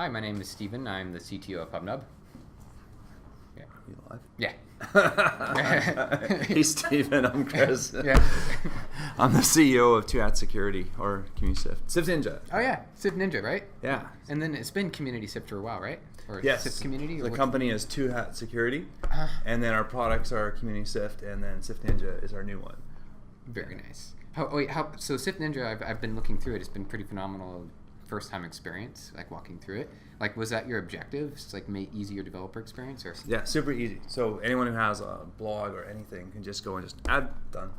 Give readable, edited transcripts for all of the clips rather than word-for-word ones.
Hi, my name is Steven. I'm the CTO of PubNub. Yeah. You live? Yeah. Hey, Steven. I'm Chris. Yeah. I'm the CEO of 2 Security or Community Sift Ninja. Oh, yeah. Sift Ninja, right? Yeah. And then it's been Community Sift for a while, right? Or Yes. Sift Community? The company is 2 Security, Uh, and then our products are Community Sift, and then Sift Ninja is our new one. Very nice. So Sift Ninja, I've been looking through it. It's been pretty phenomenal first-time experience, like walking through it. Like, was that your objective? Just like make easier developer experience, or? Yeah, super easy. So anyone who has a blog or anything can just go and just add, done.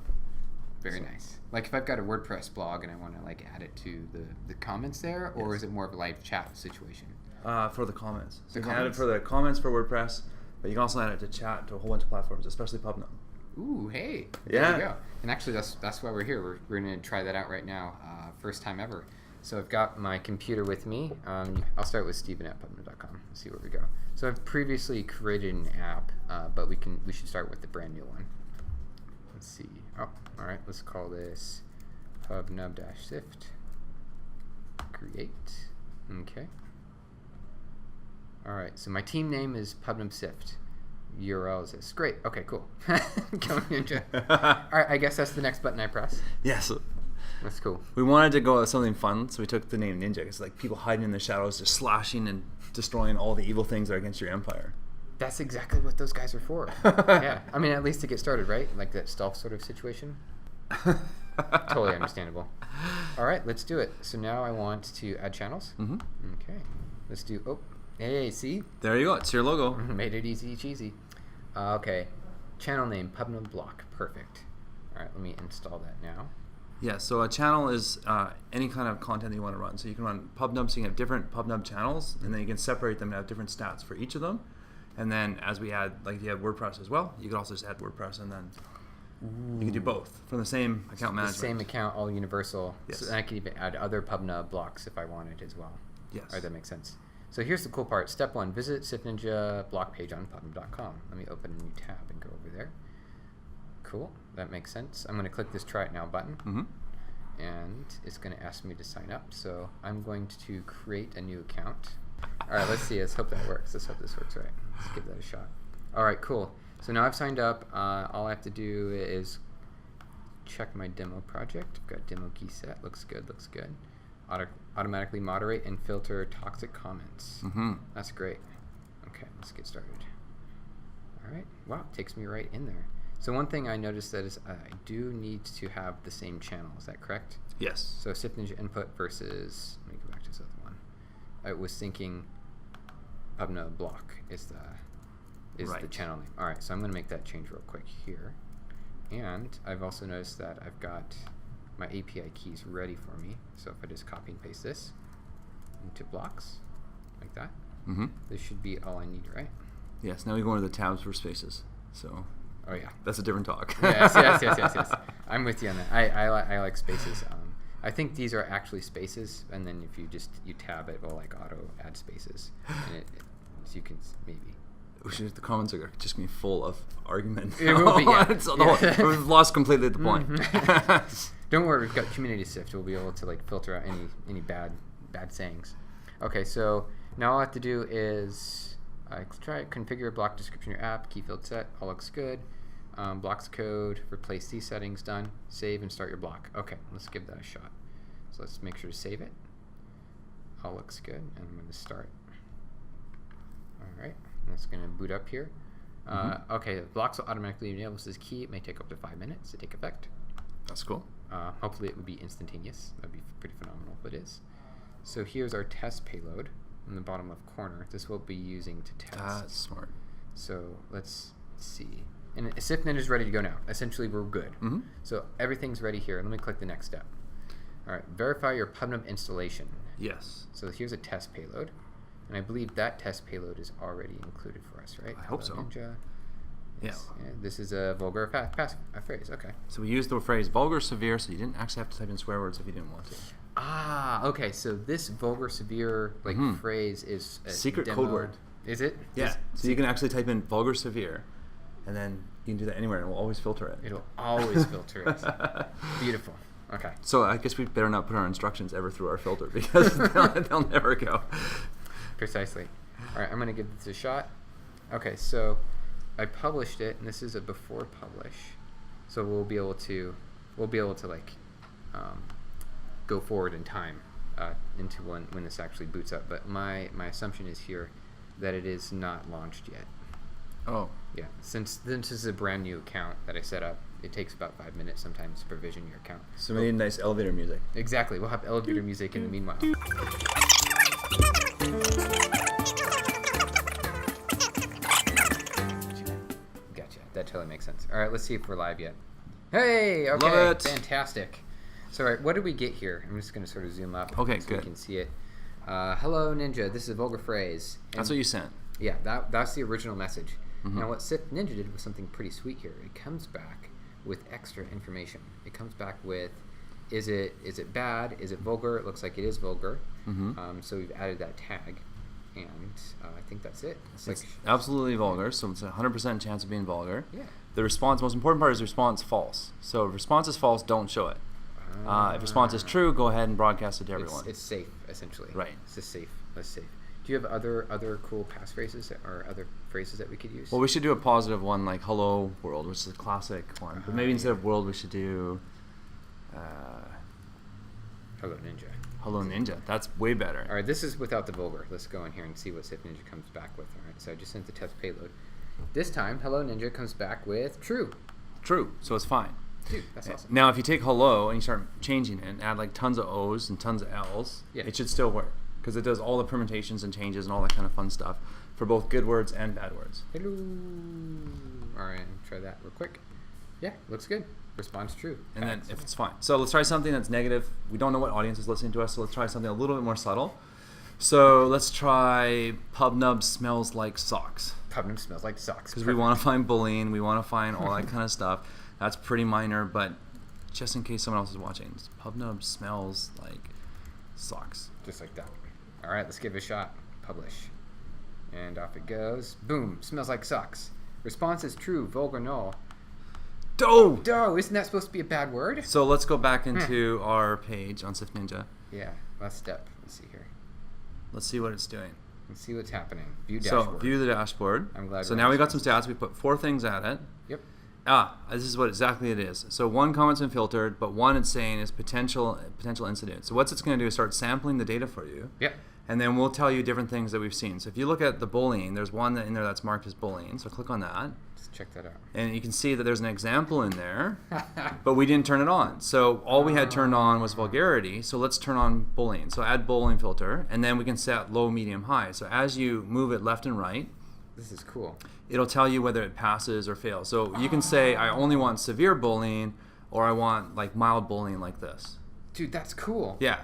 Very nice. Like if I've got a WordPress blog and I want to like add it to the comments there, or is it more of a live chat situation? For the comments. So you can add it comments. for the comments for WordPress, but you can also add it to chat to a whole bunch of platforms, especially PubNub. Ooh, hey. Yeah. There you go. And actually, that's why we're here. We're going to try that out right now. First time ever. So I've got my computer with me. I'll start with Steven at PubNub.com and see where we go. So I've previously created an app, but we should start with the brand new one. Let's see. Oh, all right. Let's call this PubNub-Sift. Create. Okay. All right. So my team name is PubNub Sift. URL is this. Great. Okay, cool. Go Ninja. All right. I guess that's the next button I press. Yes. That's cool. We wanted to go with something fun, so we took the name Ninja. It's like people hiding in the shadows, just slashing and destroying all the evil things that are against your empire. That's exactly what those guys are for. Yeah. I mean, at least to get started, right? Like that stealth sort of situation. Totally understandable. All right, let's do it. So now I want to add channels. Mm-hmm. Okay. Let's do, oh, hey, see? There you go. It's your logo. Made it easy cheesy. Okay. Channel name, PubNub BLOCK. Perfect. All right, let me install that now. Yeah, so a channel is any kind of content that you want to run. So you can run PubNub, so you can have different PubNub channels, and then you can separate them and have different stats for each of them. And then as we add, like if you have WordPress as well, you could also just add WordPress, and then you can do both from the same account management. The same account, all universal. Yes. So I could even add other PubNub blocks if I wanted as well. Yes. All right, that makes sense. So here's the cool part. Step 1, visit Sift Ninja block page on PubNub.com. Let me open a new tab and go over there. Cool. That makes sense. I'm going to click this Try It Now button. Mm-hmm. And it's going to ask me to sign up. So I'm going to create a new account. All right, let's see. Let's hope that works. Let's hope this works right. Let's give that a shot. All right, cool. So now I've signed up. All I have to do is check my demo project. I've got demo key set. Looks good. Looks good. Automatically moderate and filter toxic comments. Mm-hmm. That's great. Okay, let's get started. All right. Wow, it takes me right in there. So one thing I noticed that is I do need to have the same channel. Is that correct? Yes. So Sift Ninja input versus, let me go back to this other one. I was thinking PubNub block is the Right. channel name. All right, so I'm going to make that change real quick here. And I've also noticed that I've got my API keys ready for me. So if I just copy and paste this into blocks like that, Mm-hmm. this should be all I need, right? Yes. Now we go into the tabs for spaces. So Oh yeah. that's a different talk. yes. I'm with you on that. I like spaces. I think these are actually spaces, and then if you tab it, will like auto add spaces, and so you can maybe. The comments are just going to be full of argument. It will be, yeah. We've lost completely the point. Don't worry, we've got Community Sift. We'll be able to like filter out any bad sayings. Okay, so now all I have to do is try configure block description of your app, key field set, all looks good. Blocks code, replace these settings, done. Save and start your block. Okay, let's give that a shot. So let's make sure to save it. All looks good, and I'm going to start. All right, that's going to boot up here. Okay, the blocks will automatically enable this key. It may take up to 5 minutes to take effect. That's cool. Hopefully it would be instantaneous. That would be pretty phenomenal if it is. So here's our test payload in the bottom left corner. This will be using to test. That's smart. So let's see. And Sift Ninja is ready to go now. Essentially, we're good. Mm-hmm. So everything's ready here. Let me click the next step. All right, verify your PubNub installation. Yes. So here's a test payload. And I believe that test payload is already included for us, right? I hope so. Ninja. Yes. Yeah. Yeah, this is a vulgar phrase. Okay. So we used the phrase vulgar severe, so you didn't actually have to type in swear words if you didn't want to. Ah, okay. So this vulgar severe phrase is a secret demo. code word. Is it? Yeah. So you can actually type in vulgar severe, and then you can do that anywhere, and it will always filter it. It'll always filter it. Beautiful. Okay. So I guess we better not put our instructions ever through our filter because they'll never go. Precisely. All right, I'm gonna give this a shot. Okay, so I published it, and this is a before publish, so we'll be able to like go forward in time into when this actually boots up. But my assumption is here that it is not launched yet. Oh. Yeah, since this is a brand new account that I set up, it takes about 5 minutes sometimes to provision your account. So we need nice elevator music. Exactly. We'll have elevator music in the meanwhile. Gotcha. That totally makes sense. All right, let's see if we're live yet. Hey, okay, Love it. Fantastic. So, all right, what did we get here? I'm just going to sort of zoom up Okay, so good. you can see it. Hello, Ninja. This is a vulgar phrase. That's what you sent. Yeah, that's the original message. Mm-hmm. Now, what Sift Ninja did was something pretty sweet here. It comes back with extra information. It comes back with, is it bad? Is it vulgar? It looks like it is vulgar. Mm-hmm. So we've added that tag, and I think that's it. It's absolutely vulgar, so it's a 100% chance of being vulgar. Yeah. The response, most important part is response false. So if response is false, don't show it. If response is true, go ahead and broadcast it to everyone. It's safe, essentially. Right. It's just safe. Less safe. Do you have other cool passphrases or other phrases that we could use? Well, we should do a positive one like "Hello World," which is a classic one. But maybe instead of "world," we should do Hello, Ninja. "Hello Ninja." That's way better. All right, this is without the vulgar. Let's go in here and see what Sift Ninja comes back with. All right, so I just sent the test payload. This time, Hello Ninja comes back with true. True. So it's fine. Dude, that's awesome. Now, if you take "hello" and you start changing it and add like tons of O's and tons of L's, it should still work because it does all the permutations and changes and all that kind of fun stuff for both good words and bad words. Hello. All right, try that real quick. Yeah, looks good. Response true. And then if it's fine. So let's try something that's negative. We don't know what audience is listening to us, so let's try something a little bit more subtle. So let's try PubNub smells like socks. PubNub smells like socks. Because we want to find bullying, we want to find all that kind of stuff. That's pretty minor, but just in case someone else is watching, PubNub smells like socks. Just like that. All right, let's give it a shot. Publish. And off it goes. Boom. Smells like socks. Response is true. Vulgar null. Dough! Dough! Isn't that supposed to be a bad word? So let's go back into our page on Sift Ninja. Yeah. Last step. Let's see here. Let's see what it's doing. Let's see what's happening. View dashboard. So view the dashboard. I'm glad. So now we got some stats. We put 4 things at it. Yep. This is what exactly it is. So 1 comment's been filtered, but 1 it's saying is potential incident. So what's it's going to do is start sampling the data for you. Yep. And then we'll tell you different things that we've seen. So if you look at the bullying, there's one in there that's marked as bullying. So click on that. Let's check that out. And you can see that there's an example in there, but we didn't turn it on. So all we had turned on was vulgarity. So let's turn on bullying. So add bullying filter, and then we can set low, medium, high. So as you move it left and right, this is cool. It'll tell you whether it passes or fails. So you can say, I only want severe bullying, or I want like mild bullying like this. Dude, that's cool. Yeah.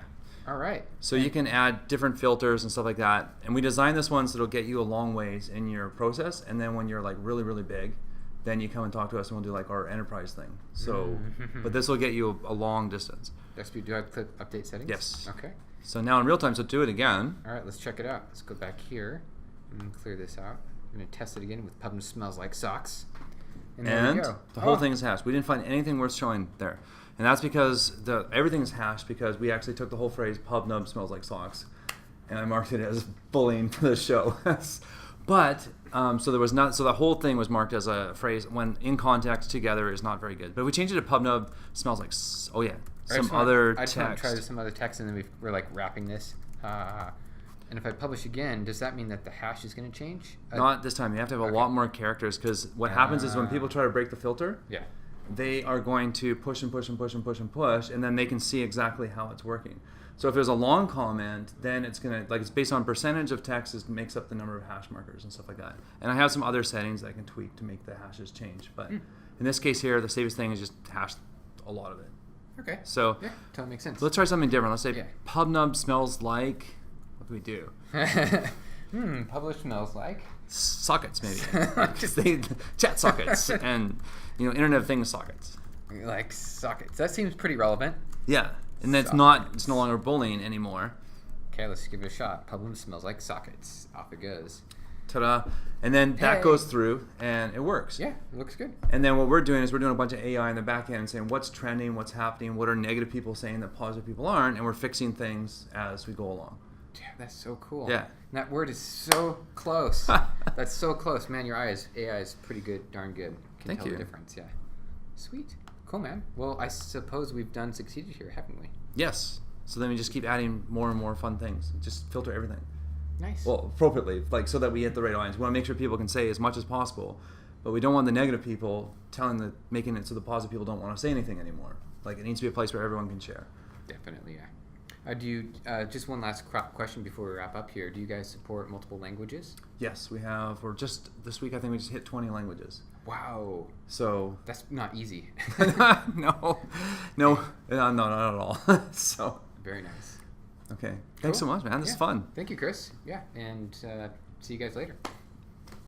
All right. So you can add different filters and stuff like that. And we designed this one so it'll get you a long ways in your process. And then when you're like really, really big, then you come and talk to us and we'll do like our enterprise thing. So, but this will get you a long distance. Do I click update settings? Yes. Okay. So now in real time, so do it again. All right, let's check it out. Let's go back here and clear this out. I'm going to test it again with PubNub smells like socks. And there we go. The whole thing is hashed. We didn't find anything worth showing there. And that's because everything is hashed because we actually took the whole phrase PubNub smells like socks and I marked it as bullying for the show. But so the whole thing was marked as a phrase when in context together is not very good. But if we change it to PubNub smells like some other text. I just want to try some other text and then we're like wrapping this. And if I publish again, does that mean that the hash is going to change? Not this time. You have to have a lot more characters because what happens is when people try to break the filter, they are going to push and push and push and push and push, and then they can see exactly how it's working. So if there's a long comment, then it's going to, it's based on percentage of text, it makes up the number of hash markers and stuff like that. And I have some other settings that I can tweak to make the hashes change. But in this case here, the safest thing is just hash a lot of it. Okay. So yeah, totally makes sense. Let's try something different. Let's say PubNub smells like... What do we do? Publish smells like sockets, maybe. They chat sockets and Internet of Things sockets. Like sockets. That seems pretty relevant. Yeah, and it's no longer bullying anymore. Okay, let's give it a shot. PubNub smells like sockets. Off it goes. Ta-da! And then that goes through and it works. Yeah, it looks good. And then what we're doing is we're doing a bunch of AI in the back end and saying what's trending, what's happening, what are negative people saying that positive people aren't, and we're fixing things as we go along. Yeah, that's so cool. Yeah. And that word is so close. That's so close, man. Your AI is pretty good, darn good. Can Thank tell you. the difference. Yeah. Sweet. Cool, man. Well, I suppose we've succeeded here, haven't we? Yes. So then we just keep adding more and more fun things. Just filter everything. Nice. Well, appropriately, like so that we hit the right audience. We want to make sure people can say as much as possible, but we don't want the negative people making it so the positive people don't want to say anything anymore. Like it needs to be a place where everyone can share. Definitely, yeah. Do you just one last question before we wrap up here? Do you guys support multiple languages? Yes, we have. We're just this week. I think we just hit 20 languages. Wow. So that's not easy. no, not at all. So very nice. Okay. Thanks so much, man. This is fun. Thank you, Chris. Yeah, and see you guys later.